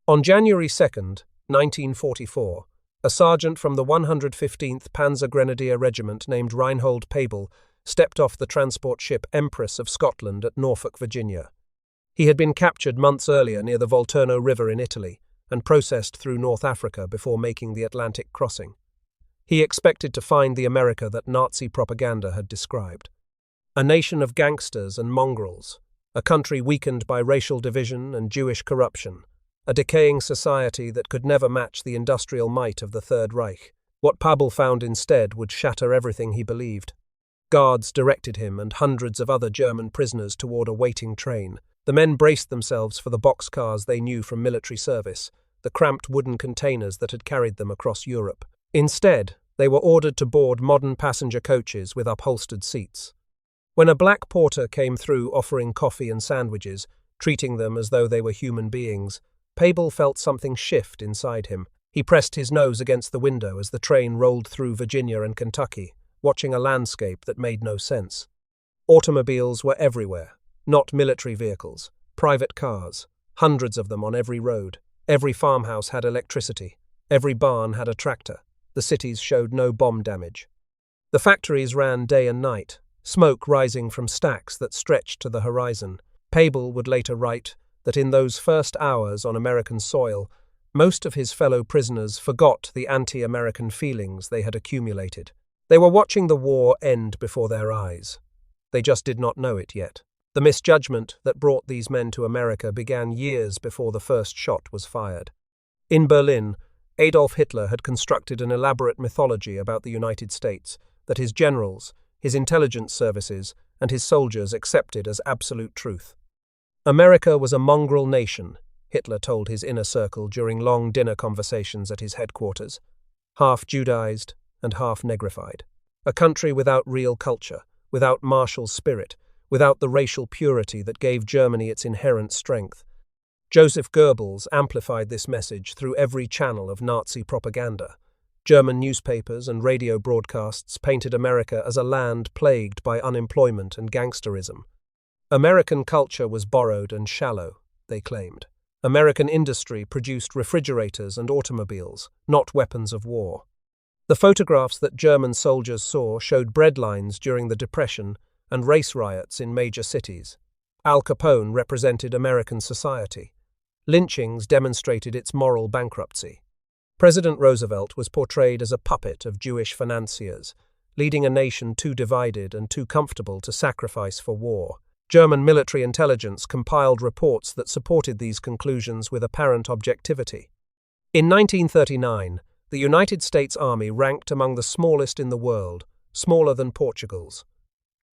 On January 2nd, 1944, a sergeant from the 115th Panzer Grenadier Regiment named Reinhold Pabel stepped off the transport ship Empress of Scotland at Norfolk, Virginia. He had been captured months earlier near the Volturno River in Italy and processed through North Africa before making the Atlantic crossing. He expected to find the America that Nazi propaganda had described. A nation of gangsters and mongrels, a country weakened by racial division and Jewish corruption, a decaying society that could never match the industrial might of the Third Reich. What Pabel found instead would shatter everything he believed. Guards directed him and hundreds of other German prisoners toward a waiting train. The men braced themselves for the boxcars they knew from military service, the cramped wooden containers that had carried them across Europe. Instead, they were ordered to board modern passenger coaches with upholstered seats. When a black porter came through offering coffee and sandwiches, treating them as though they were human beings, Pabel felt something shift inside him. He pressed his nose against the window as the train rolled through Virginia and Kentucky, watching a landscape that made no sense. Automobiles were everywhere, not military vehicles, private cars, hundreds of them on every road. Every farmhouse had electricity. Every barn had a tractor. The cities showed no bomb damage. The factories ran day and night, smoke rising from stacks that stretched to the horizon. Pabel would later write that in those first hours on American soil, most of his fellow prisoners forgot the anti-American feelings they had accumulated. They were watching the war end before their eyes. They just did not know it yet. The misjudgment that brought these men to America began years before the first shot was fired. In Berlin, Adolf Hitler had constructed an elaborate mythology about the United States that his generals, his intelligence services, and his soldiers accepted as absolute truth. America was a mongrel nation, Hitler told his inner circle during long dinner conversations at his headquarters, half Judaized and half negrified. A country without real culture, without martial spirit, without the racial purity that gave Germany its inherent strength. Joseph Goebbels amplified this message through every channel of Nazi propaganda. German newspapers and radio broadcasts painted America as a land plagued by unemployment and gangsterism. American culture was borrowed and shallow, they claimed. American industry produced refrigerators and automobiles, not weapons of war. The photographs that German soldiers saw showed breadlines during the Depression and race riots in major cities. Al Capone represented American society. Lynchings demonstrated its moral bankruptcy. President Roosevelt was portrayed as a puppet of Jewish financiers, leading a nation too divided and too comfortable to sacrifice for war. German military intelligence compiled reports that supported these conclusions with apparent objectivity. In 1939, the United States Army ranked among the smallest in the world, smaller than Portugal's.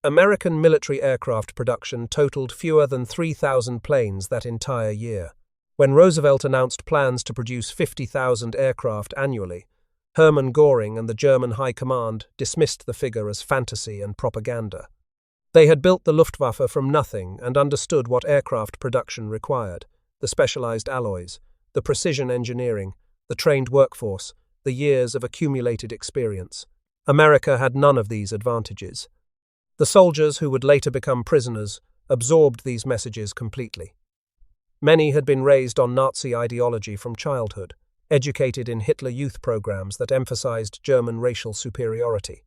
American military aircraft production totaled fewer than 3,000 planes that entire year. When Roosevelt announced plans to produce 50,000 aircraft annually, Hermann Göring and the German High Command dismissed the figure as fantasy and propaganda. They had built the Luftwaffe from nothing and understood what aircraft production required: the specialized alloys, the precision engineering, the trained workforce, the years of accumulated experience. America had none of these advantages. The soldiers who would later become prisoners absorbed these messages completely. Many had been raised on Nazi ideology from childhood, educated in Hitler Youth programs that emphasized German racial superiority.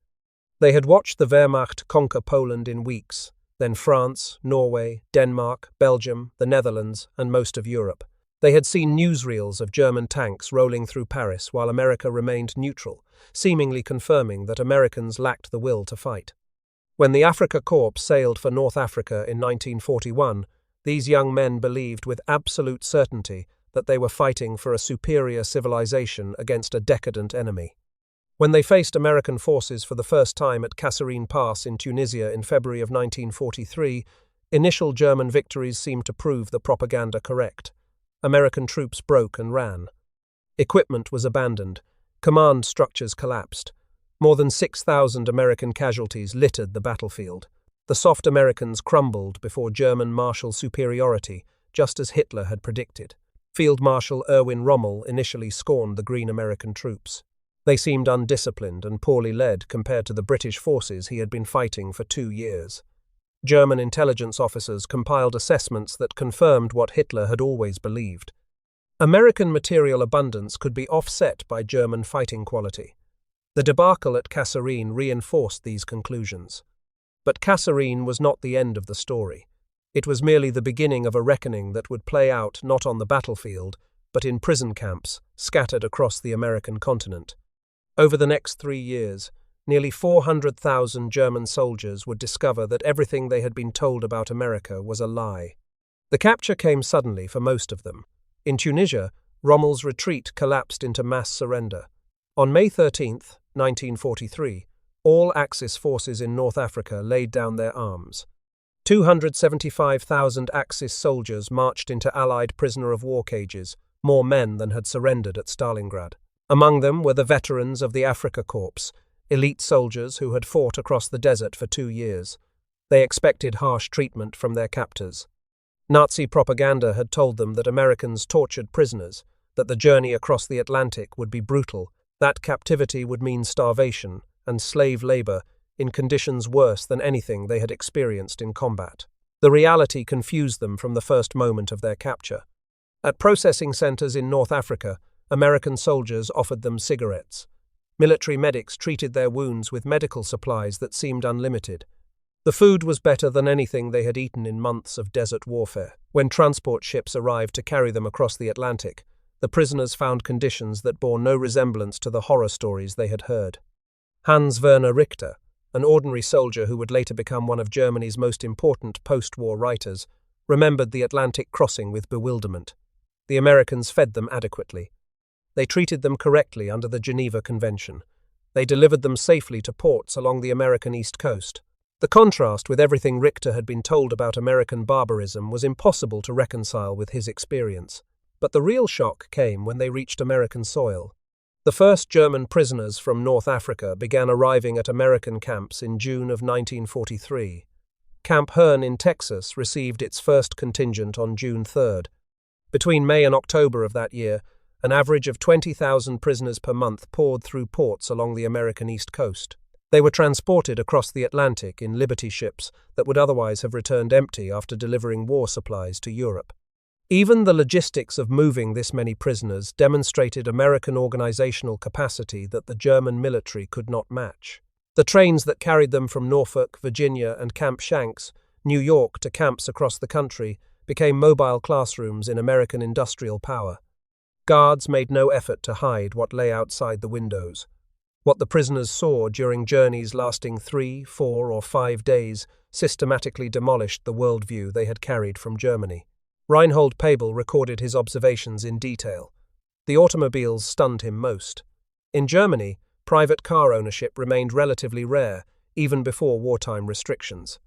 They had watched the Wehrmacht conquer Poland in weeks, then France, Norway, Denmark, Belgium, the Netherlands, and most of Europe. They had seen newsreels of German tanks rolling through Paris while America remained neutral, seemingly confirming that Americans lacked the will to fight. When the Afrika Korps sailed for North Africa in 1941, these young men believed with absolute certainty that they were fighting for a superior civilization against a decadent enemy. When they faced American forces for the first time at Kasserine Pass in Tunisia in February of 1943, initial German victories seemed to prove the propaganda correct. American troops broke and ran. Equipment was abandoned. Command structures collapsed. More than 6,000 American casualties littered the battlefield. The soft Americans crumbled before German martial superiority, just as Hitler had predicted. Field Marshal Erwin Rommel initially scorned the green American troops. They seemed undisciplined and poorly led compared to the British forces he had been fighting for 2 years. German intelligence officers compiled assessments that confirmed what Hitler had always believed. American material abundance could be offset by German fighting quality. The debacle at Kasserine reinforced these conclusions. But Kasserine was not the end of the story. It was merely the beginning of a reckoning that would play out not on the battlefield, but in prison camps scattered across the American continent. Over the next 3 years, nearly 400,000 German soldiers would discover that everything they had been told about America was a lie. The capture came suddenly for most of them. In Tunisia, Rommel's retreat collapsed into mass surrender. On May 13, 1943, all Axis forces in North Africa laid down their arms. 275,000 Axis soldiers marched into Allied prisoner-of-war cages, more men than had surrendered at Stalingrad. Among them were the veterans of the Afrika Korps, elite soldiers who had fought across the desert for 2 years. They expected harsh treatment from their captors. Nazi propaganda had told them that Americans tortured prisoners, that the journey across the Atlantic would be brutal, that captivity would mean starvation and slave labor in conditions worse than anything they had experienced in combat. The reality confused them from the first moment of their capture. At processing centers in North Africa, American soldiers offered them cigarettes. Military medics treated their wounds with medical supplies that seemed unlimited. The food was better than anything they had eaten in months of desert warfare. When transport ships arrived to carry them across the Atlantic, the prisoners found conditions that bore no resemblance to the horror stories they had heard. Hans Werner Richter, an ordinary soldier who would later become one of Germany's most important post-war writers, remembered the Atlantic crossing with bewilderment. The Americans fed them adequately. They treated them correctly under the Geneva Convention. They delivered them safely to ports along the American East Coast. The contrast with everything Richter had been told about American barbarism was impossible to reconcile with his experience. But the real shock came when they reached American soil. The first German prisoners from North Africa began arriving at American camps in June of 1943. Camp Hearn in Texas received its first contingent on June 3rd. Between May and October of that year, an average of 20,000 prisoners per month poured through ports along the American East Coast. They were transported across the Atlantic in Liberty ships that would otherwise have returned empty after delivering war supplies to Europe. Even the logistics of moving this many prisoners demonstrated American organizational capacity that the German military could not match. The trains that carried them from Norfolk, Virginia, and Camp Shanks, New York, to camps across the country became mobile classrooms in American industrial power. Guards made no effort to hide what lay outside the windows. What the prisoners saw during journeys lasting 3, 4, or 5 days systematically demolished the worldview they had carried from Germany. Reinhold Pabel recorded his observations in detail. The automobiles stunned him most. In Germany, private car ownership remained relatively rare, even before wartime restrictions.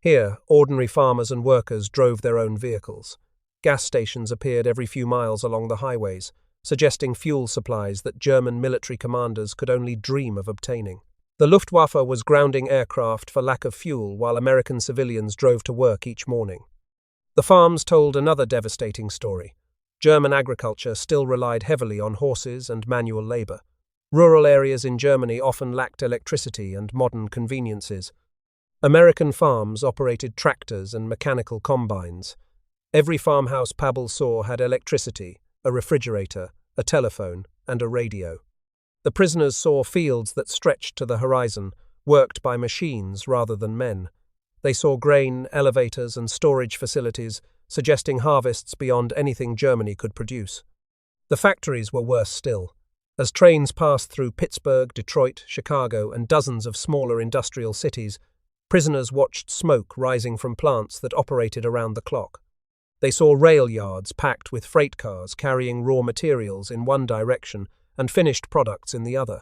Here, ordinary farmers and workers drove their own vehicles. Gas stations appeared every few miles along the highways, suggesting fuel supplies that German military commanders could only dream of obtaining. The Luftwaffe was grounding aircraft for lack of fuel while American civilians drove to work each morning. The farms told another devastating story. German agriculture still relied heavily on horses and manual labor. Rural areas in Germany often lacked electricity and modern conveniences. American farms operated tractors and mechanical combines. Every farmhouse Pabel saw had electricity, a refrigerator, a telephone, and a radio. The prisoners saw fields that stretched to the horizon, worked by machines rather than men. They saw grain, elevators, and storage facilities, suggesting harvests beyond anything Germany could produce. The factories were worse still. As trains passed through Pittsburgh, Detroit, Chicago, and dozens of smaller industrial cities, prisoners watched smoke rising from plants that operated around the clock. They saw rail yards packed with freight cars carrying raw materials in one direction and finished products in the other.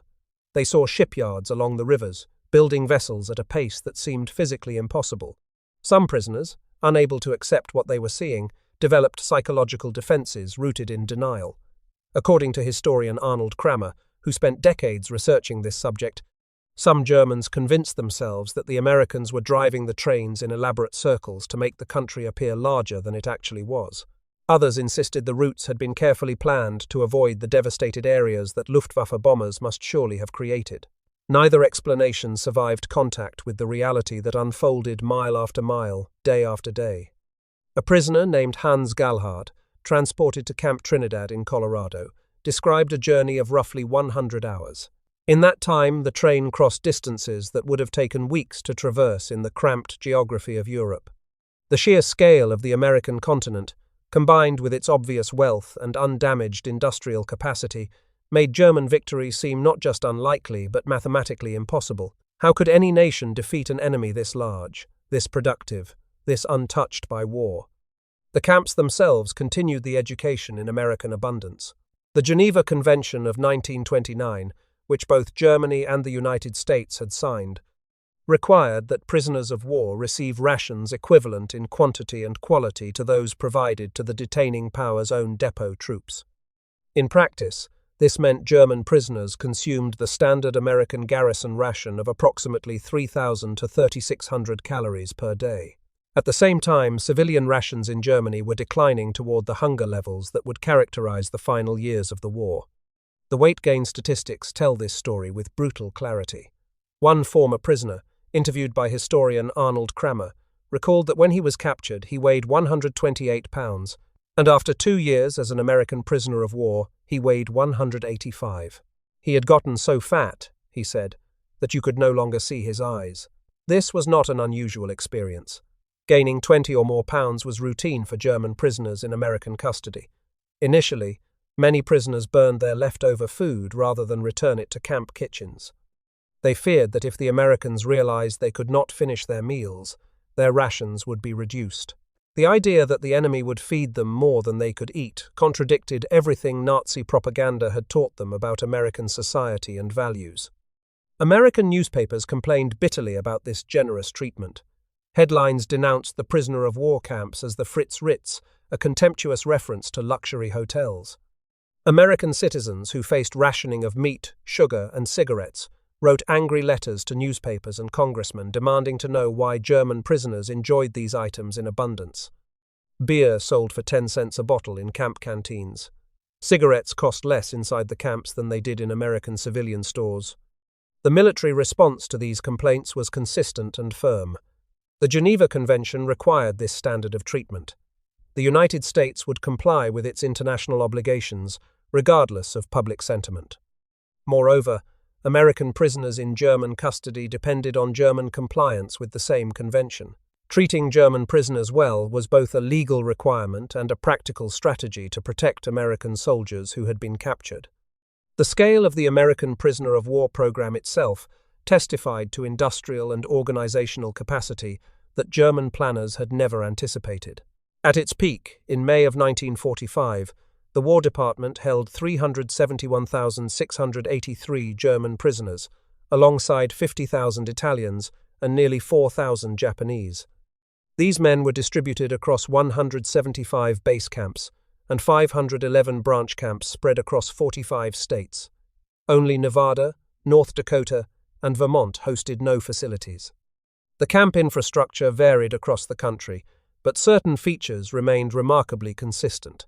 They saw shipyards along the rivers, building vessels at a pace that seemed physically impossible. Some prisoners, unable to accept what they were seeing, developed psychological defenses rooted in denial. According to historian Arnold Kramer, who spent decades researching this subject, some Germans convinced themselves that the Americans were driving the trains in elaborate circles to make the country appear larger than it actually was. Others insisted the routes had been carefully planned to avoid the devastated areas that Luftwaffe bombers must surely have created. Neither explanation survived contact with the reality that unfolded mile after mile, day after day. A prisoner named Hans Galhard transported to Camp Trinidad in Colorado, described a journey of roughly 100 hours. In that time, the train crossed distances that would have taken weeks to traverse in the cramped geography of Europe. The sheer scale of the American continent, combined with its obvious wealth and undamaged industrial capacity, made German victory seem not just unlikely but mathematically impossible. How could any nation defeat an enemy this large, this productive, this untouched by war? The camps themselves continued the education in American abundance. The Geneva Convention of 1929, which both Germany and the United States had signed, required that prisoners of war receive rations equivalent in quantity and quality to those provided to the detaining power's own depot troops. In practice, this meant German prisoners consumed the standard American garrison ration of approximately 3,000 to 3,600 calories per day. At the same time, civilian rations in Germany were declining toward the hunger levels that would characterize the final years of the war. The weight gain statistics tell this story with brutal clarity. One former prisoner, interviewed by historian Arnold Kramer, recalled that when he was captured, he weighed 128 pounds, and after 2 years as an American prisoner of war, he weighed 185. He had gotten so fat, he said, that you could no longer see his eyes. This was not an unusual experience. Gaining 20 or more pounds was routine for German prisoners in American custody. Initially, many prisoners burned their leftover food rather than return it to camp kitchens. They feared that if the Americans realized they could not finish their meals, their rations would be reduced. The idea that the enemy would feed them more than they could eat contradicted everything Nazi propaganda had taught them about American society and values. American newspapers complained bitterly about this generous treatment. Headlines denounced the prisoner of war camps as the Fritz Ritz, a contemptuous reference to luxury hotels. American citizens who faced rationing of meat, sugar, and cigarettes wrote angry letters to newspapers and congressmen demanding to know why German prisoners enjoyed these items in abundance. Beer sold for 10 cents a bottle in camp canteens. Cigarettes cost less inside the camps than they did in American civilian stores. The military response to these complaints was consistent and firm. The Geneva Convention required this standard of treatment. The United States would comply with its international obligations, regardless of public sentiment. Moreover, American prisoners in German custody depended on German compliance with the same convention. Treating German prisoners well was both a legal requirement and a practical strategy to protect American soldiers who had been captured. The scale of the American prisoner of war program itself testified to industrial and organizational capacity that German planners had never anticipated. At its peak, in May of 1945, the War Department held 371,683 German prisoners, alongside 50,000 Italians and nearly 4,000 Japanese. These men were distributed across 175 base camps and 511 branch camps spread across 45 states. Only Nevada, North Dakota, and Vermont hosted no facilities. The camp infrastructure varied across the country, but certain features remained remarkably consistent.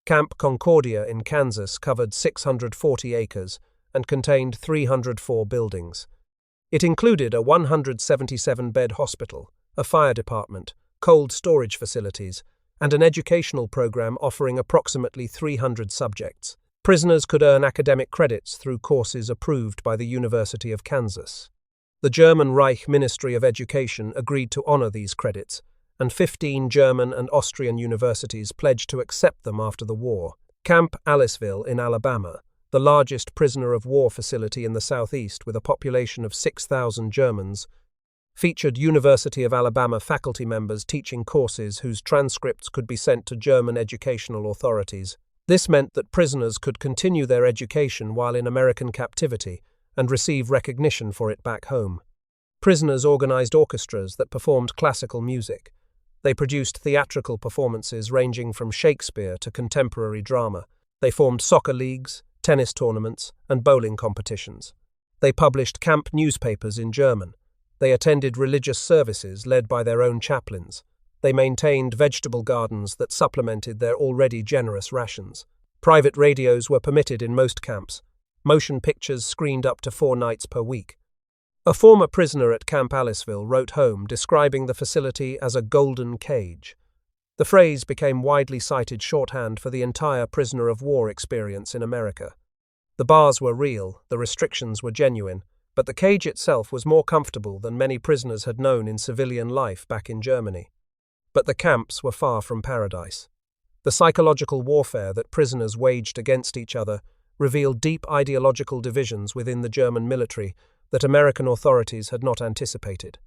Camp Concordia in Kansas covered 640 acres and contained 304 buildings. It included a 177-bed hospital, a fire department, cold storage facilities, and an educational program offering approximately 300 subjects. Prisoners could earn academic credits through courses approved by the University of Kansas. The German Reich Ministry of Education agreed to honor these credits, and 15 German and Austrian universities pledged to accept them after the war. Camp Aliceville in Alabama, the largest prisoner of war facility in the southeast with a population of 6,000 Germans, featured University of Alabama faculty members teaching courses whose transcripts could be sent to German educational authorities. This meant that prisoners could continue their education while in American captivity and receive recognition for it back home. Prisoners organized orchestras that performed classical music. They produced theatrical performances ranging from Shakespeare to contemporary drama. They formed soccer leagues, tennis tournaments, and bowling competitions. They published camp newspapers in German. They attended religious services led by their own chaplains. They maintained vegetable gardens that supplemented their already generous rations. Private radios were permitted in most camps. Motion pictures screened up to 4 nights per week. A former prisoner at Camp Aliceville wrote home describing the facility as a golden cage. The phrase became widely cited shorthand for the entire prisoner of war experience in America. The bars were real, the restrictions were genuine, but the cage itself was more comfortable than many prisoners had known in civilian life back in Germany. But the camps were far from paradise. The psychological warfare that prisoners waged against each other revealed deep ideological divisions within the German military that American authorities had not anticipated.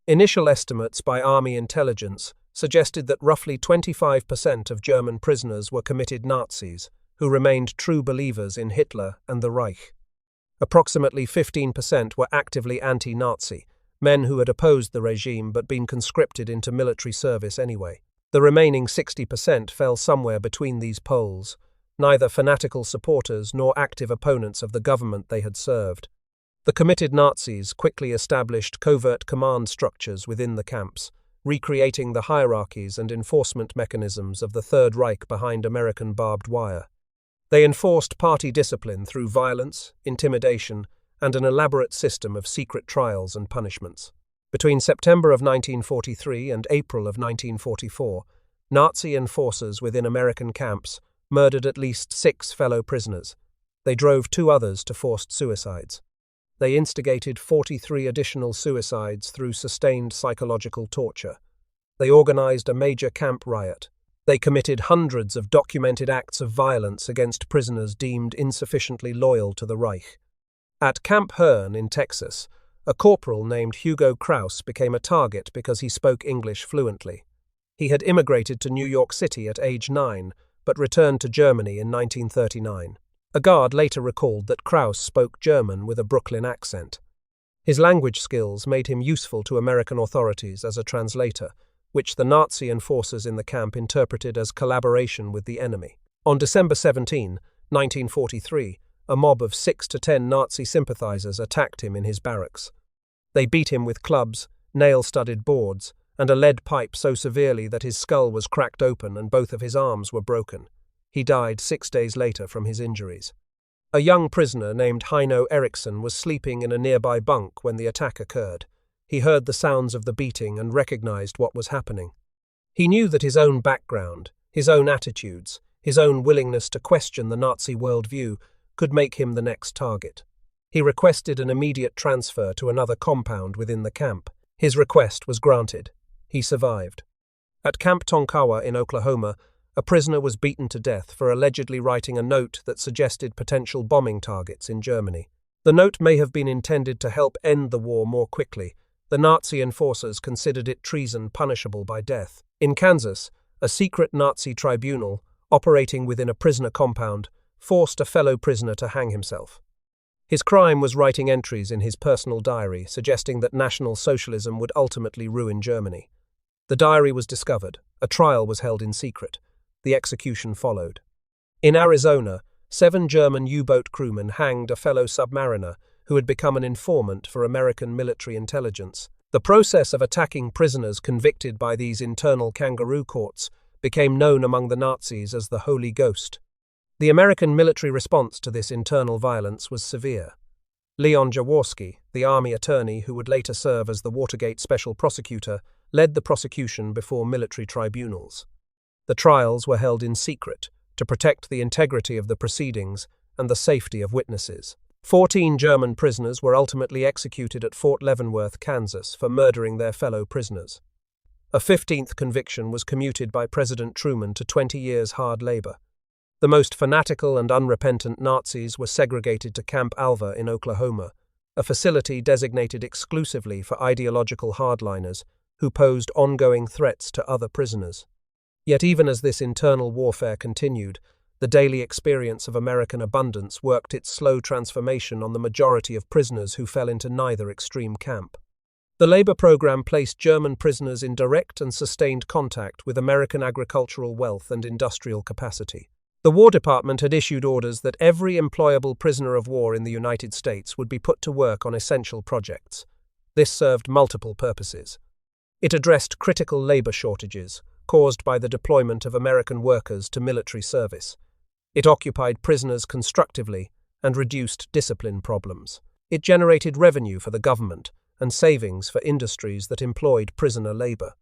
Initial estimates by Army intelligence suggested that roughly 25% of German prisoners were committed Nazis who remained true believers in Hitler and the Reich. Approximately 15% were actively anti-Nazi, men who had opposed the regime but been conscripted into military service anyway. The remaining 60% fell somewhere between these poles, neither fanatical supporters nor active opponents of the government they had served. The committed Nazis quickly established covert command structures within the camps, recreating the hierarchies and enforcement mechanisms of the Third Reich behind American barbed wire. They enforced party discipline through violence, intimidation, and an elaborate system of secret trials and punishments. Between September of 1943 and April of 1944, Nazi enforcers within American camps murdered at least 6 fellow prisoners. They drove 2 others to forced suicides. They instigated 43 additional suicides through sustained psychological torture. They organized a major camp riot. They committed hundreds of documented acts of violence against prisoners deemed insufficiently loyal to the Reich. At Camp Hearn in Texas, a corporal named Hugo Kraus became a target because he spoke English fluently. He had immigrated to New York City at age 9, but returned to Germany in 1939. A guard later recalled that Kraus spoke German with a Brooklyn accent. His language skills made him useful to American authorities as a translator, which the Nazi enforcers in the camp interpreted as collaboration with the enemy. On December 17, 1943, a mob of 6 to 10 Nazi sympathizers attacked him in his barracks. They beat him with clubs, nail-studded boards, and a lead pipe so severely that his skull was cracked open and both of his arms were broken. He died 6 days later from his injuries. A young prisoner named Heino Erichsen was sleeping in a nearby bunk when the attack occurred. He heard the sounds of the beating and recognized what was happening. He knew that his own background, his own attitudes, his own willingness to question the Nazi worldview could make him the next target. He requested an immediate transfer to another compound within the camp. His request was granted. He survived. At Camp Tonkawa in Oklahoma, a prisoner was beaten to death for allegedly writing a note that suggested potential bombing targets in Germany. The note may have been intended to help end the war more quickly. The Nazi enforcers considered it treason punishable by death. In Kansas, a secret Nazi tribunal, operating within a prisoner compound, forced a fellow prisoner to hang himself. His crime was writing entries in his personal diary suggesting that National Socialism would ultimately ruin Germany. The diary was discovered. A trial was held in secret. The execution followed. In Arizona, 7 German U-boat crewmen hanged a fellow submariner who had become an informant for American military intelligence. The process of attacking prisoners convicted by these internal kangaroo courts became known among the Nazis as the Holy Ghost. The American military response to this internal violence was severe. Leon Jaworski, the army attorney who would later serve as the Watergate special prosecutor, led the prosecution before military tribunals. The trials were held in secret to protect the integrity of the proceedings and the safety of witnesses. 14 German prisoners were ultimately executed at Fort Leavenworth, Kansas, for murdering their fellow prisoners. A 15th conviction was commuted by President Truman to 20 years hard labor. The most fanatical and unrepentant Nazis were segregated to Camp Alva in Oklahoma, a facility designated exclusively for ideological hardliners who posed ongoing threats to other prisoners. Yet even as this internal warfare continued, the daily experience of American abundance worked its slow transformation on the majority of prisoners who fell into neither extreme camp. The labor program placed German prisoners in direct and sustained contact with American agricultural wealth and industrial capacity. The War Department had issued orders that every employable prisoner of war in the United States would be put to work on essential projects. This served multiple purposes. It addressed critical labor shortages caused by the deployment of American workers to military service. It occupied prisoners constructively and reduced discipline problems. It generated revenue for the government and savings for industries that employed prisoner labor.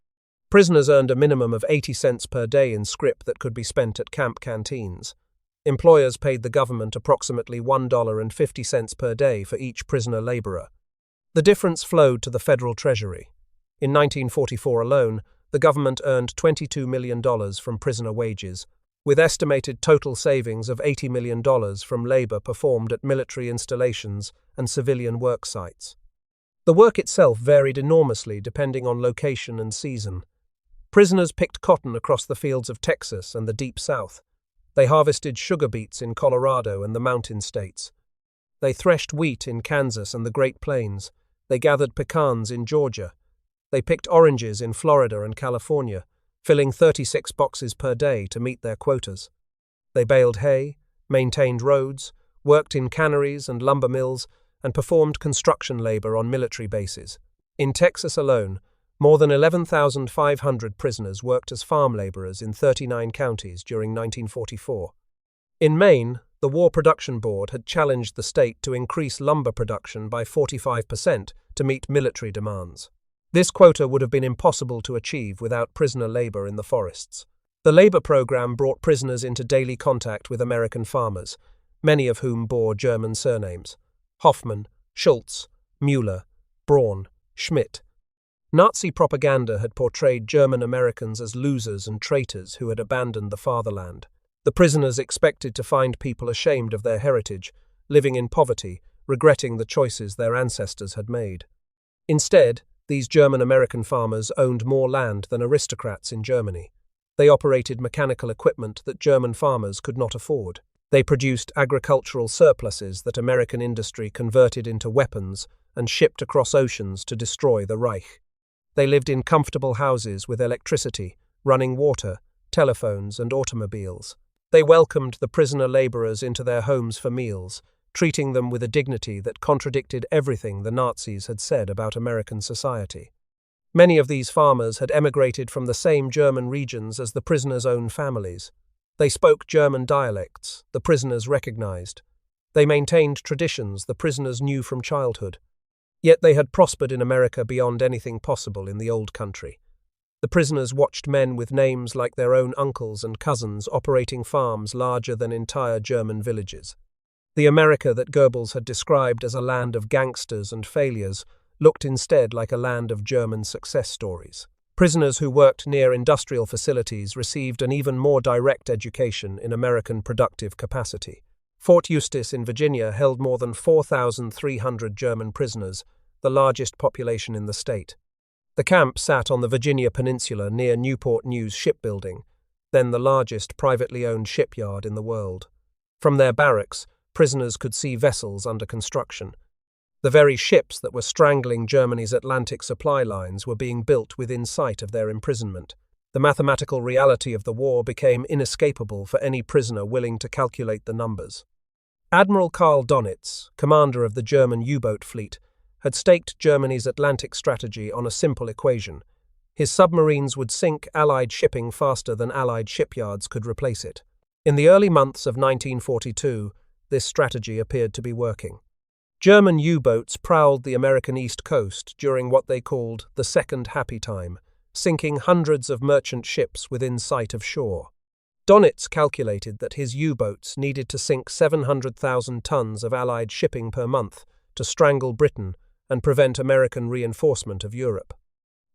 Prisoners earned a minimum of 80 cents per day in scrip that could be spent at camp canteens. Employers paid the government approximately $1.50 per day for each prisoner laborer. The difference flowed to the federal treasury. In 1944 alone, the government earned $22 million from prisoner wages, with estimated total savings of $80 million from labor performed at military installations and civilian work sites. The work itself varied enormously depending on location and season. Prisoners picked cotton across the fields of Texas and the Deep South. They harvested sugar beets in Colorado and the mountain states. They threshed wheat in Kansas and the Great Plains. They gathered pecans in Georgia. They picked oranges in Florida and California, filling 36 boxes per day to meet their quotas. They baled hay, maintained roads, worked in canneries and lumber mills, and performed construction labor on military bases. In Texas alone, more than 11,500 prisoners worked as farm laborers in 39 counties during 1944. In Maine, the War Production Board had challenged the state to increase lumber production by 45% to meet military demands. This quota would have been impossible to achieve without prisoner labor in the forests. The labor program brought prisoners into daily contact with American farmers, many of whom bore German surnames: Hoffman, Schultz, Müller, Braun, Schmidt. Nazi propaganda had portrayed German Americans as losers and traitors who had abandoned the fatherland. The prisoners expected to find people ashamed of their heritage, living in poverty, regretting the choices their ancestors had made. Instead, these German-American farmers owned more land than aristocrats in Germany. They operated mechanical equipment that German farmers could not afford. They produced agricultural surpluses that American industry converted into weapons and shipped across oceans to destroy the Reich. They lived in comfortable houses with electricity, running water, telephones, and automobiles. They welcomed the prisoner laborers into their homes for meals, treating them with a dignity that contradicted everything the Nazis had said about American society. Many of these farmers had emigrated from the same German regions as the prisoners' own families. They spoke German dialects the prisoners recognized. They maintained traditions the prisoners knew from childhood. Yet they had prospered in America beyond anything possible in the old country. The prisoners watched men with names like their own uncles and cousins operating farms larger than entire German villages. The America that Goebbels had described as a land of gangsters and failures looked instead like a land of German success stories. Prisoners who worked near industrial facilities received an even more direct education in American productive capacity. Fort Eustis in Virginia held more than 4,300 German prisoners, the largest population in the state. The camp sat on the Virginia Peninsula near Newport News Shipbuilding, then the largest privately owned shipyard in the world. From their barracks, prisoners could see vessels under construction. The very ships that were strangling Germany's Atlantic supply lines were being built within sight of their imprisonment. The mathematical reality of the war became inescapable for any prisoner willing to calculate the numbers. Admiral Karl Donitz, commander of the German U-boat fleet, had staked Germany's Atlantic strategy on a simple equation. His submarines would sink Allied shipping faster than Allied shipyards could replace it. In the early months of 1942, this strategy appeared to be working. German U-boats prowled the American East Coast during what they called the Second Happy Time, sinking hundreds of merchant ships within sight of shore. Donitz calculated that his U-boats needed to sink 700,000 tons of Allied shipping per month to strangle Britain and prevent American reinforcement of Europe.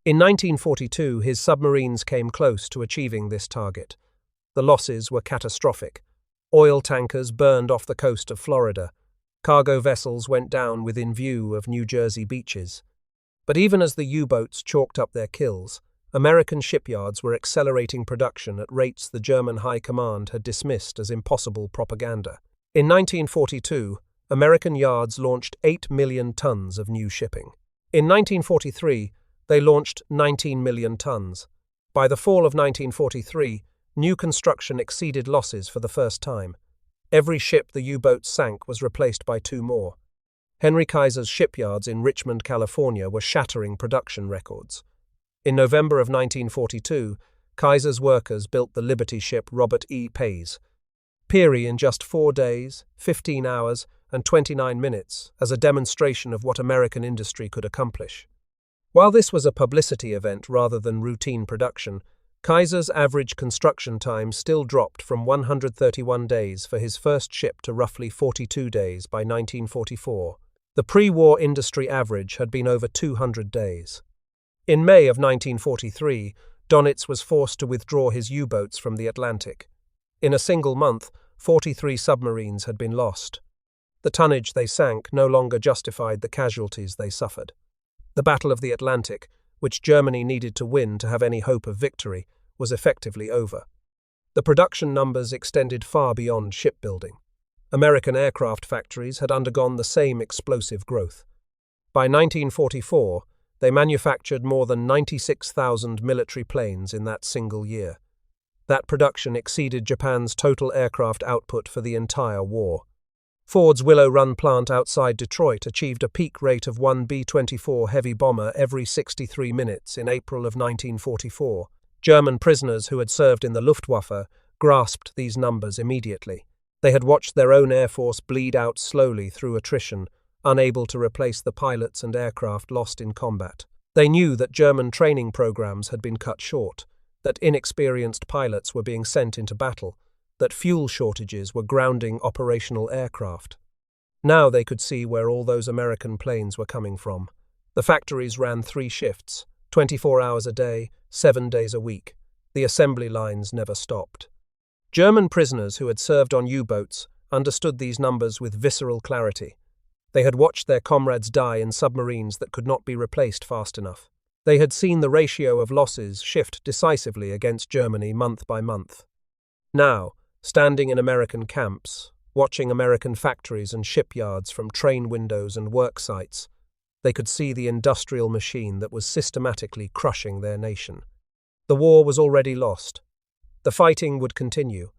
In 1942, his submarines came close to achieving this target. The losses were catastrophic. Oil tankers burned off the coast of Florida. Cargo vessels went down within view of New Jersey beaches. But even as the U-boats chalked up their kills, American shipyards were accelerating production at rates the German High Command had dismissed as impossible propaganda. In 1942, American yards launched 8 million tons of new shipping. In 1943, they launched 19 million tons. By the fall of 1943, new construction exceeded losses for the first time. Every ship the U-boats sank was replaced by 2 more. Henry Kaiser's shipyards in Richmond, California were shattering production records. In November of 1942, Kaiser's workers built the Liberty ship Robert E. Pace. Peary in just 4 days, 15 hours, and 29 minutes as a demonstration of what American industry could accomplish. While this was a publicity event rather than routine production, Kaiser's average construction time still dropped from 131 days for his first ship to roughly 42 days by 1944. The pre-war industry average had been over 200 days. In May of 1943, Donitz was forced to withdraw his U-boats from the Atlantic. In a single month, 43 submarines had been lost. The tonnage they sank no longer justified the casualties they suffered. The Battle of the Atlantic, which Germany needed to win to have any hope of victory, was effectively over. The production numbers extended far beyond shipbuilding. American aircraft factories had undergone the same explosive growth. By 1944, they manufactured more than 96,000 military planes in that single year. That production exceeded Japan's total aircraft output for the entire war. Ford's Willow Run plant outside Detroit achieved a peak rate of one B-24 heavy bomber every 63 minutes in April of 1944. German prisoners who had served in the Luftwaffe grasped these numbers immediately. They had watched their own air force bleed out slowly through attrition, unable to replace the pilots and aircraft lost in combat. They knew that German training programs had been cut short, that inexperienced pilots were being sent into battle, that fuel shortages were grounding operational aircraft. Now they could see where all those American planes were coming from. The factories ran 3 shifts, 24 hours a day, 7 days a week. The assembly lines never stopped. German prisoners who had served on U-boats understood these numbers with visceral clarity. They had watched their comrades die in submarines that could not be replaced fast enough. They had seen the ratio of losses shift decisively against Germany month by month. Now, standing in American camps, watching American factories and shipyards from train windows and work sites, they could see the industrial machine that was systematically crushing their nation. The war was already lost. The fighting would continue,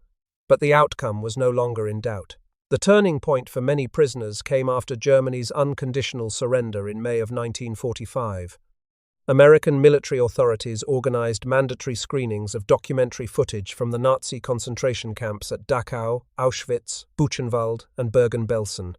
but the outcome was no longer in doubt. The turning point for many prisoners came after Germany's unconditional surrender in May of 1945. American military authorities organized mandatory screenings of documentary footage from the Nazi concentration camps at Dachau, Auschwitz, Buchenwald, and Bergen-Belsen.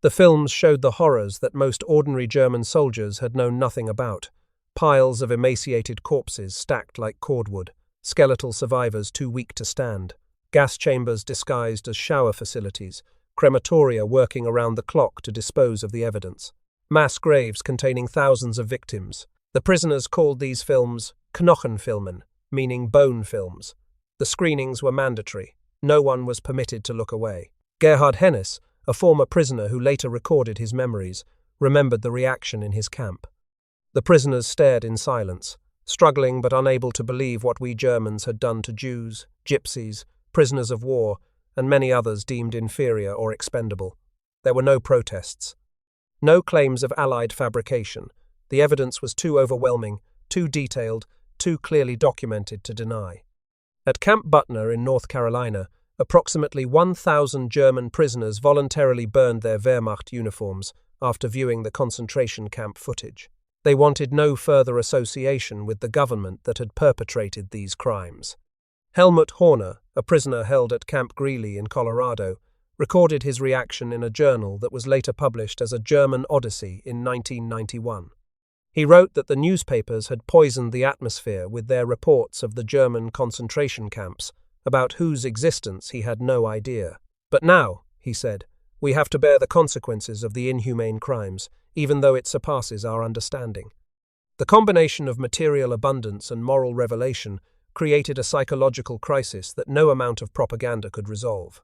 The films showed the horrors that most ordinary German soldiers had known nothing about: piles of emaciated corpses stacked like cordwood, skeletal survivors too weak to stand, gas chambers disguised as shower facilities, crematoria working around the clock to dispose of the evidence, mass graves containing thousands of victims. The prisoners called these films Knochenfilmen, meaning bone films. The screenings were mandatory. No one was permitted to look away. Gerhard Hennes, a former prisoner who later recorded his memories, remembered the reaction in his camp. The prisoners stared in silence, struggling but unable to believe what we Germans had done to Jews, gypsies, prisoners of war, and many others deemed inferior or expendable. There were no protests. No claims of Allied fabrication. The evidence was too overwhelming, too detailed, too clearly documented to deny. At Camp Butner in North Carolina, approximately 1,000 German prisoners voluntarily burned their Wehrmacht uniforms after viewing the concentration camp footage. They wanted no further association with the government that had perpetrated these crimes. Helmut Horner, a prisoner held at Camp Greeley in Colorado, recorded his reaction in a journal that was later published as a German Odyssey in 1991. He wrote that the newspapers had poisoned the atmosphere with their reports of the German concentration camps, about whose existence he had no idea. But now, he said, we have to bear the consequences of the inhumane crimes, even though it surpasses our understanding. The combination of material abundance and moral revelation created a psychological crisis that no amount of propaganda could resolve.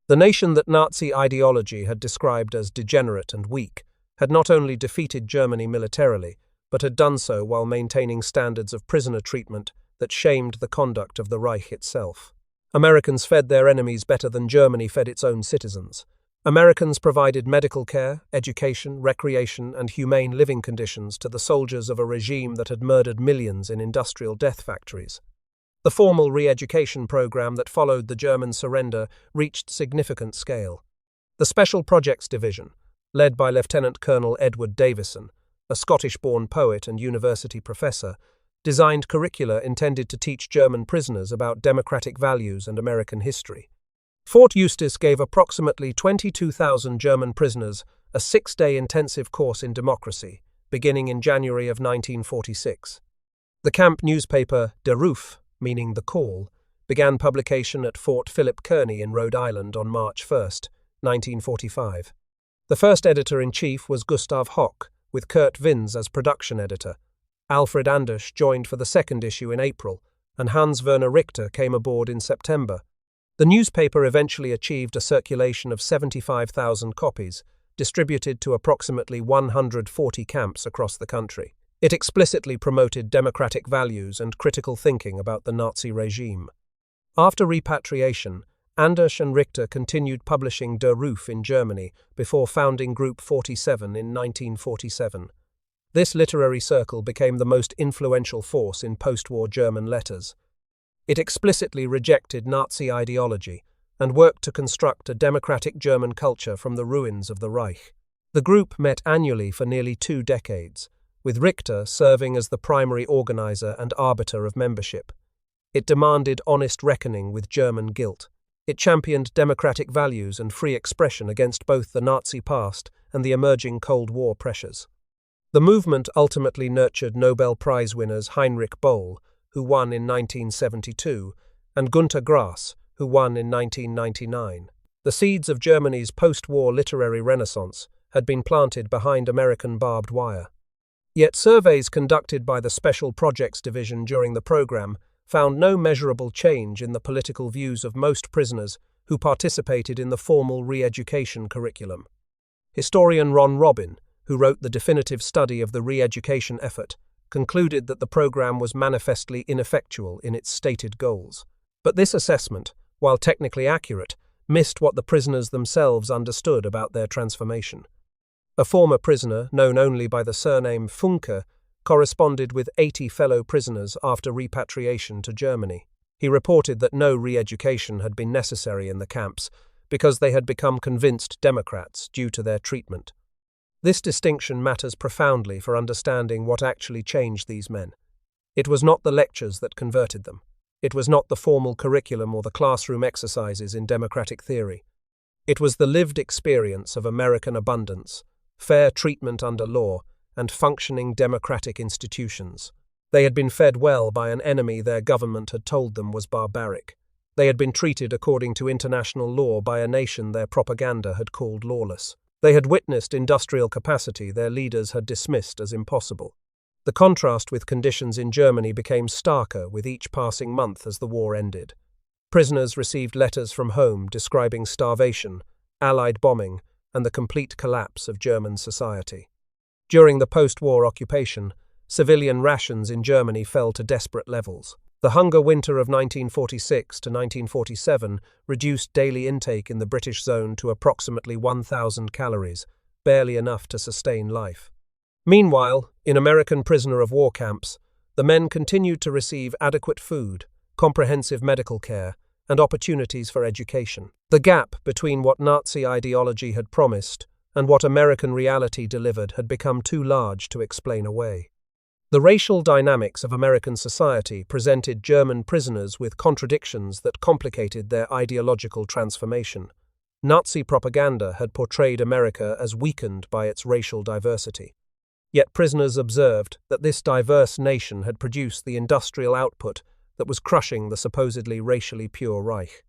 The nation that Nazi ideology had described as degenerate and weak had not only defeated Germany militarily, but had done so while maintaining standards of prisoner treatment that shamed the conduct of the Reich itself. Americans fed their enemies better than Germany fed its own citizens. Americans provided medical care, education, recreation, and humane living conditions to the soldiers of a regime that had murdered millions in industrial death factories. The formal re-education program that followed the German surrender reached significant scale. The Special Projects Division, led by Lieutenant Colonel Edward Davison, a Scottish-born poet and university professor, designed curricula intended to teach German prisoners about democratic values and American history. Fort Eustis gave approximately 22,000 German prisoners a 6-day intensive course in democracy, beginning in January of 1946. The camp newspaper Der Ruf, meaning the call, began publication at Fort Philip Kearny in Rhode Island on March 1, 1945. The first editor-in-chief was Gustav Hock, with Kurt Vins as production editor. Alfred Anders joined for the second issue in April, and Hans-Werner Richter came aboard in September. The newspaper eventually achieved a circulation of 75,000 copies, distributed to approximately 140 camps across the country. It explicitly promoted democratic values and critical thinking about the Nazi regime. After repatriation, Anders and Richter continued publishing Der Ruf in Germany before founding Group 47 in 1947. This literary circle became the most influential force in post-war German letters. It explicitly rejected Nazi ideology and worked to construct a democratic German culture from the ruins of the Reich. The group met annually for nearly 2 decades, with Richter serving as the primary organizer and arbiter of membership. It demanded honest reckoning with German guilt. It championed democratic values and free expression against both the Nazi past and the emerging Cold War pressures. The movement ultimately nurtured Nobel Prize winners Heinrich Böll, who won in 1972, and Gunter Grawe, who won in 1999. The seeds of Germany's post-war literary renaissance had been planted behind American barbed wire. Yet surveys conducted by the Special Projects Division during the program found no measurable change in the political views of most prisoners who participated in the formal re-education curriculum. Historian Ron Robin, who wrote the definitive study of the re-education effort, concluded that the program was manifestly ineffectual in its stated goals. But this assessment, while technically accurate, missed what the prisoners themselves understood about their transformation. A former prisoner, known only by the surname Funke, corresponded with 80 fellow prisoners after repatriation to Germany. He reported that no re-education had been necessary in the camps because they had become convinced Democrats due to their treatment. This distinction matters profoundly for understanding what actually changed these men. It was not the lectures that converted them. It was not the formal curriculum or the classroom exercises in democratic theory. It was the lived experience of American abundance, fair treatment under law, and functioning democratic institutions. They had been fed well by an enemy their government had told them was barbaric. They had been treated according to international law by a nation their propaganda had called lawless. They had witnessed industrial capacity their leaders had dismissed as impossible. The contrast with conditions in Germany became starker with each passing month as the war ended. Prisoners received letters from home describing starvation, Allied bombing, and the complete collapse of German society. During the post-war occupation, civilian rations in Germany fell to desperate levels. The hunger winter of 1946 to 1947 reduced daily intake in the British zone to approximately 1,000 calories, barely enough to sustain life. Meanwhile, in American prisoner of war camps, the men continued to receive adequate food, comprehensive medical care, and opportunities for education. The gap between what Nazi ideology had promised and what American reality delivered had become too large to explain away. The racial dynamics of American society presented German prisoners with contradictions that complicated their ideological transformation. Nazi propaganda had portrayed America as weakened by its racial diversity. Yet prisoners observed that this diverse nation had produced the industrial output that was crushing the supposedly racially pure Reich.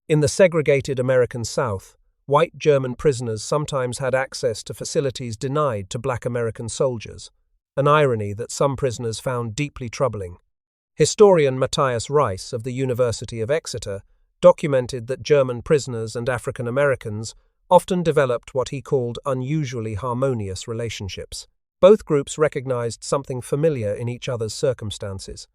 In the segregated American South, white German prisoners sometimes had access to facilities denied to black American soldiers, an irony that some prisoners found deeply troubling. Historian Matthias Reis of the University of Exeter documented that German prisoners and African Americans often developed what he called unusually harmonious relationships. Both groups recognized something familiar in each other's circumstances.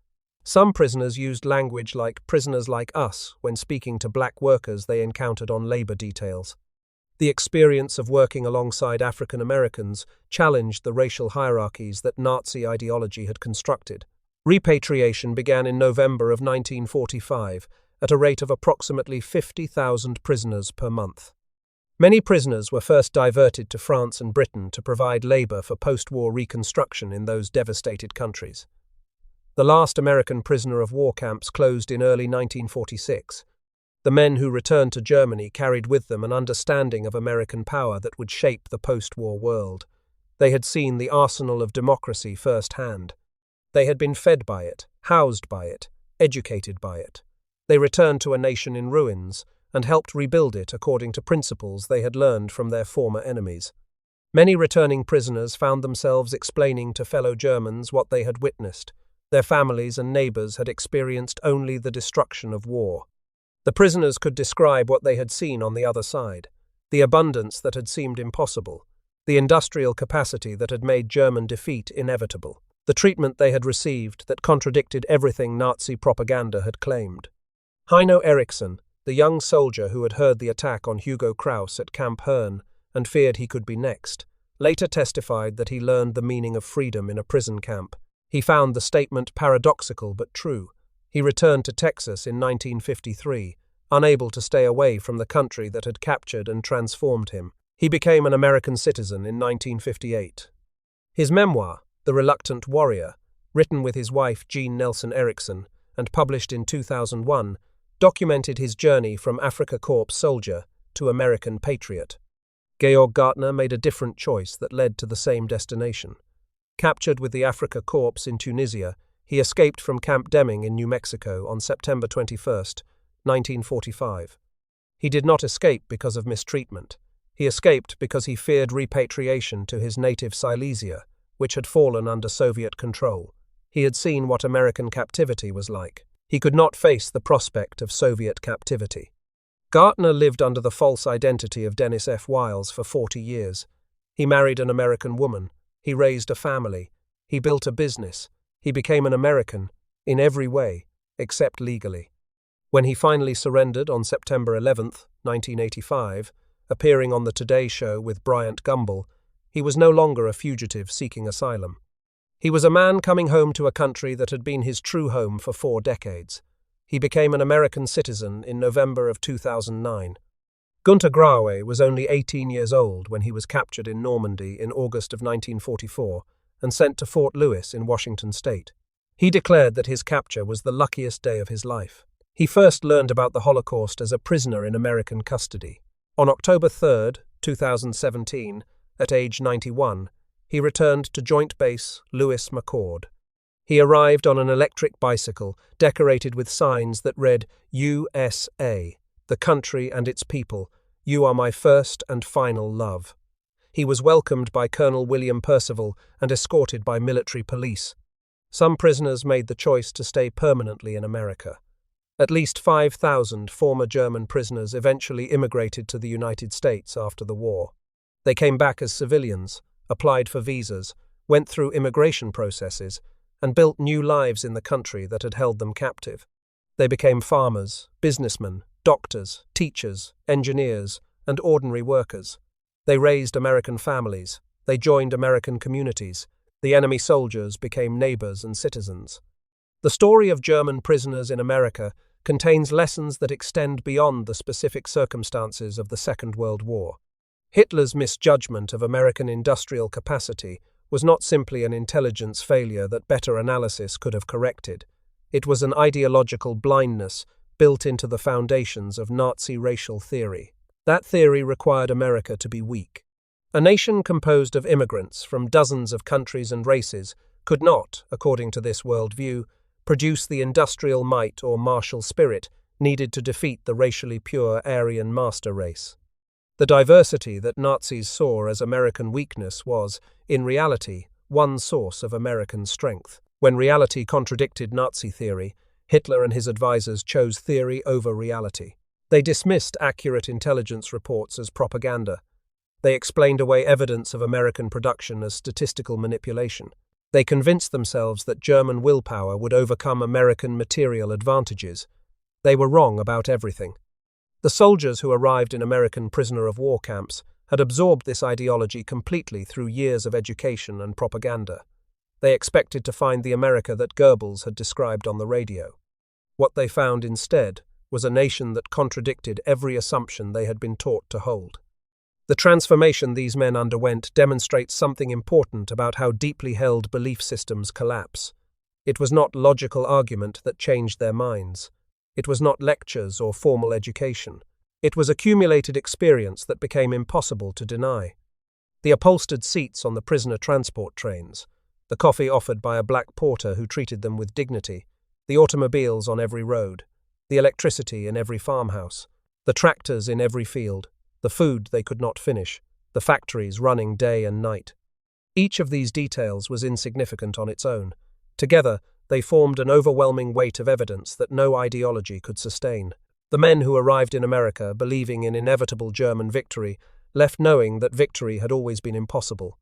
Some prisoners used language like "prisoners like us" when speaking to black workers they encountered on labor details. The experience of working alongside African Americans challenged the racial hierarchies that Nazi ideology had constructed. Repatriation began in November of 1945 at a rate of approximately 50,000 prisoners per month. Many prisoners were first diverted to France and Britain to provide labor for post-war reconstruction in those devastated countries. The last American prisoner of war camps closed in early 1946. The men who returned to Germany carried with them an understanding of American power that would shape the post-war world. They had seen the arsenal of democracy firsthand. They had been fed by it, housed by it, educated by it. They returned to a nation in ruins and helped rebuild it according to principles they had learned from their former enemies. Many returning prisoners found themselves explaining to fellow Germans what they had witnessed. Their families and neighbors had experienced only the destruction of war. The prisoners could describe what they had seen on the other side, the abundance that had seemed impossible, the industrial capacity that had made German defeat inevitable, the treatment they had received that contradicted everything Nazi propaganda had claimed. Heino Erichsen, the young soldier who had heard the attack on Hugo Kraus at Camp Herne and feared he could be next, later testified that he learned the meaning of freedom in a prison camp. He found the statement paradoxical but true. He returned to Texas in 1953, unable to stay away from the country that had captured and transformed him. He became an American citizen in 1958. His memoir, The Reluctant Warrior, written with his wife Jean Nelson Erichsen and published in 2001, documented his journey from Afrika Korps soldier to American patriot. Georg Gartner made a different choice that led to the same destination. Captured with the Afrika Korps in Tunisia, he escaped from Camp Deming in New Mexico on September 21, 1945. He did not escape because of mistreatment. He escaped because he feared repatriation to his native Silesia, which had fallen under Soviet control. He had seen what American captivity was like. He could not face the prospect of Soviet captivity. Gartner lived under the false identity of Dennis F. Wiles for 40 years. He married an American woman. He raised a family. He built a business. He became an American, in every way, except legally. When he finally surrendered on September 11, 1985, appearing on the Today Show with Bryant Gumbel, he was no longer a fugitive seeking asylum. He was a man coming home to a country that had been his true home for 4 decades. He became an American citizen in November of 2009. Gunter Grawe was only 18 years old when he was captured in Normandy in August of 1944 and sent to Fort Lewis in Washington state. He declared that his capture was the luckiest day of his life. He first learned about the Holocaust as a prisoner in American custody. On October 3, 2017, at age 91, he returned to Joint Base Lewis-McChord. He arrived on an electric bicycle decorated with signs that read, USA, the country and its people, you are my first and final love. He was welcomed by Colonel William Percival and escorted by military police. Some prisoners made the choice to stay permanently in America. At least 5,000 former German prisoners eventually immigrated to the United States after the war. They came back as civilians, applied for visas, went through immigration processes, and built new lives in the country that had held them captive. They became farmers, businessmen, doctors, teachers, engineers, and ordinary workers. They raised American families. They joined American communities. The enemy soldiers became neighbors and citizens. The story of German prisoners in America contains lessons that extend beyond the specific circumstances of the Second World War. Hitler's misjudgment of American industrial capacity was not simply an intelligence failure that better analysis could have corrected. It was an ideological blindness built into the foundations of Nazi racial theory. That theory required America to be weak. A nation composed of immigrants from dozens of countries and races could not, according to this worldview, produce the industrial might or martial spirit needed to defeat the racially pure Aryan master race. The diversity that Nazis saw as American weakness was, in reality, one source of American strength. When reality contradicted Nazi theory, Hitler and his advisors chose theory over reality. They dismissed accurate intelligence reports as propaganda. They explained away evidence of American production as statistical manipulation. They convinced themselves that German willpower would overcome American material advantages. They were wrong about everything. The soldiers who arrived in American prisoner-of-war camps had absorbed this ideology completely through years of education and propaganda. They expected to find the America that Goebbels had described on the radio. What they found instead was a nation that contradicted every assumption they had been taught to hold. The transformation these men underwent demonstrates something important about how deeply held belief systems collapse. It was not logical argument that changed their minds. It was not lectures or formal education. It was accumulated experience that became impossible to deny. The upholstered seats on the prisoner transport trains, the coffee offered by a black porter who treated them with dignity, the automobiles on every road, the electricity in every farmhouse, the tractors in every field, the food they could not finish, the factories running day and night. Each of these details was insignificant on its own. Together, they formed an overwhelming weight of evidence that no ideology could sustain. The men who arrived in America, believing in inevitable German victory, left knowing that victory had always been impossible.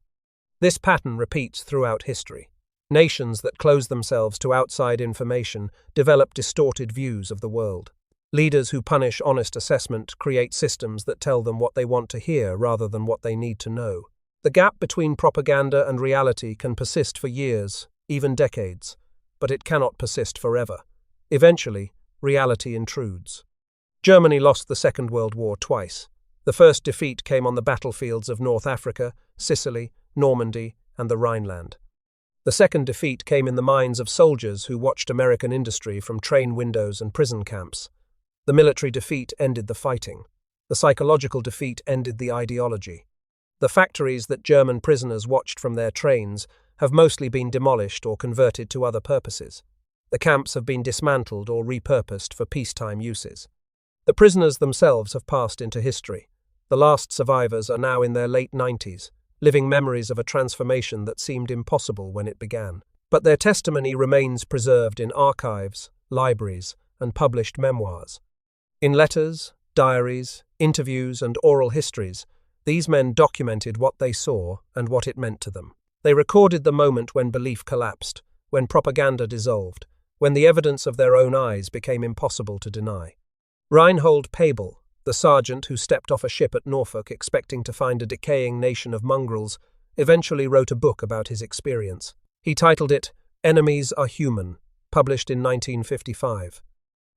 This pattern repeats throughout history. Nations that close themselves to outside information develop distorted views of the world. Leaders who punish honest assessment create systems that tell them what they want to hear rather than what they need to know. The gap between propaganda and reality can persist for years, even decades, but it cannot persist forever. Eventually, reality intrudes. Germany lost the Second World War twice. The first defeat came on the battlefields of North Africa, Sicily, Normandy, and the Rhineland. The second defeat came in the minds of soldiers who watched American industry from train windows and prison camps. The military defeat ended the fighting. The psychological defeat ended the ideology. The factories that German prisoners watched from their trains have mostly been demolished or converted to other purposes. The camps have been dismantled or repurposed for peacetime uses. The prisoners themselves have passed into history. The last survivors are now in their late 90s, living memories of a transformation that seemed impossible when it began. But their testimony remains preserved in archives, libraries, and published memoirs. In letters, diaries, interviews, and oral histories, these men documented what they saw and what it meant to them. They recorded the moment when belief collapsed, when propaganda dissolved, when the evidence of their own eyes became impossible to deny. Reinhold Pabel, the sergeant who stepped off a ship at Norfolk expecting to find a decaying nation of mongrels, eventually wrote a book about his experience. He titled it "Enemies Are Human," published in 1955.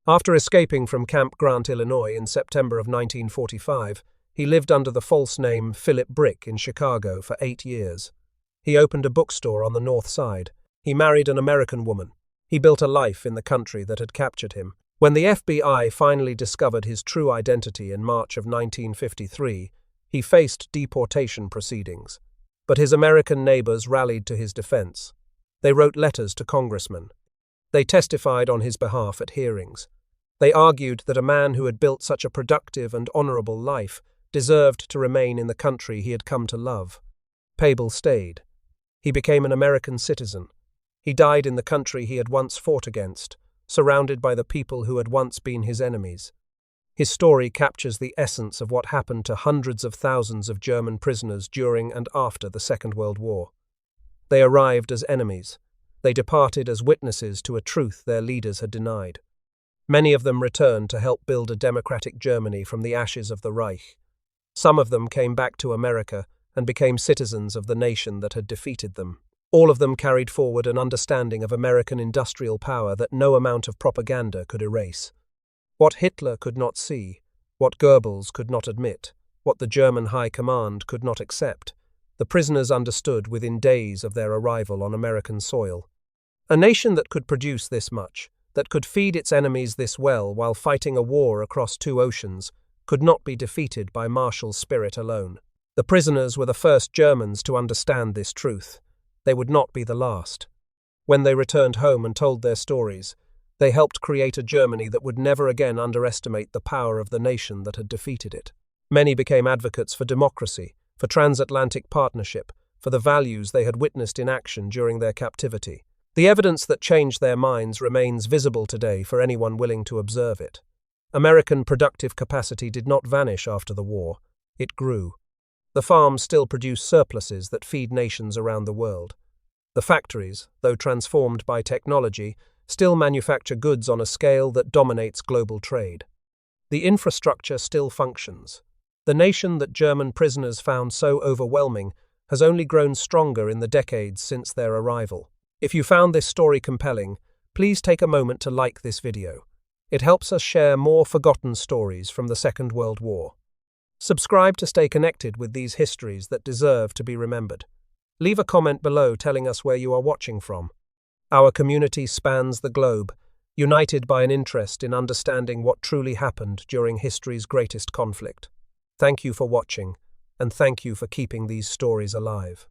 After escaping from Camp Grant, Illinois in September of 1945, he lived under the false name Philip Brick in Chicago for 8 years. He opened a bookstore on the North Side. He married an American woman. He built a life in the country that had captured him. When the FBI finally discovered his true identity in March of 1953, he faced deportation proceedings. But his American neighbors rallied to his defense. They wrote letters to congressmen. They testified on his behalf at hearings. They argued that a man who had built such a productive and honorable life deserved to remain in the country he had come to love. Pabel stayed. He became an American citizen. He died in the country he had once fought against, surrounded by the people who had once been his enemies. His story captures the essence of what happened to hundreds of thousands of German prisoners during and after the Second World War. They arrived as enemies. They departed as witnesses to a truth their leaders had denied. Many of them returned to help build a democratic Germany from the ashes of the Reich. Some of them came back to America and became citizens of the nation that had defeated them. All of them carried forward an understanding of American industrial power that no amount of propaganda could erase. What Hitler could not see, what Goebbels could not admit, what the German High Command could not accept, the prisoners understood within days of their arrival on American soil. A nation that could produce this much, that could feed its enemies this well while fighting a war across 2 oceans, could not be defeated by martial spirit alone. The prisoners were the first Germans to understand this truth. They would not be the last. When they returned home and told their stories, they helped create a Germany that would never again underestimate the power of the nation that had defeated it. Many became advocates for democracy, for transatlantic partnership, for the values they had witnessed in action during their captivity. The evidence that changed their minds remains visible today for anyone willing to observe it. American productive capacity did not vanish after the war. It grew. The farms still produce surpluses that feed nations around the world. The factories, though transformed by technology, still manufacture goods on a scale that dominates global trade. The infrastructure still functions. The nation that German prisoners found so overwhelming has only grown stronger in the decades since their arrival. If you found this story compelling, please take a moment to like this video. It helps us share more forgotten stories from the Second World War. Subscribe to stay connected with these histories that deserve to be remembered. Leave a comment below telling us where you are watching from. Our community spans the globe, united by an interest in understanding what truly happened during history's greatest conflict. Thank you for watching, and thank you for keeping these stories alive.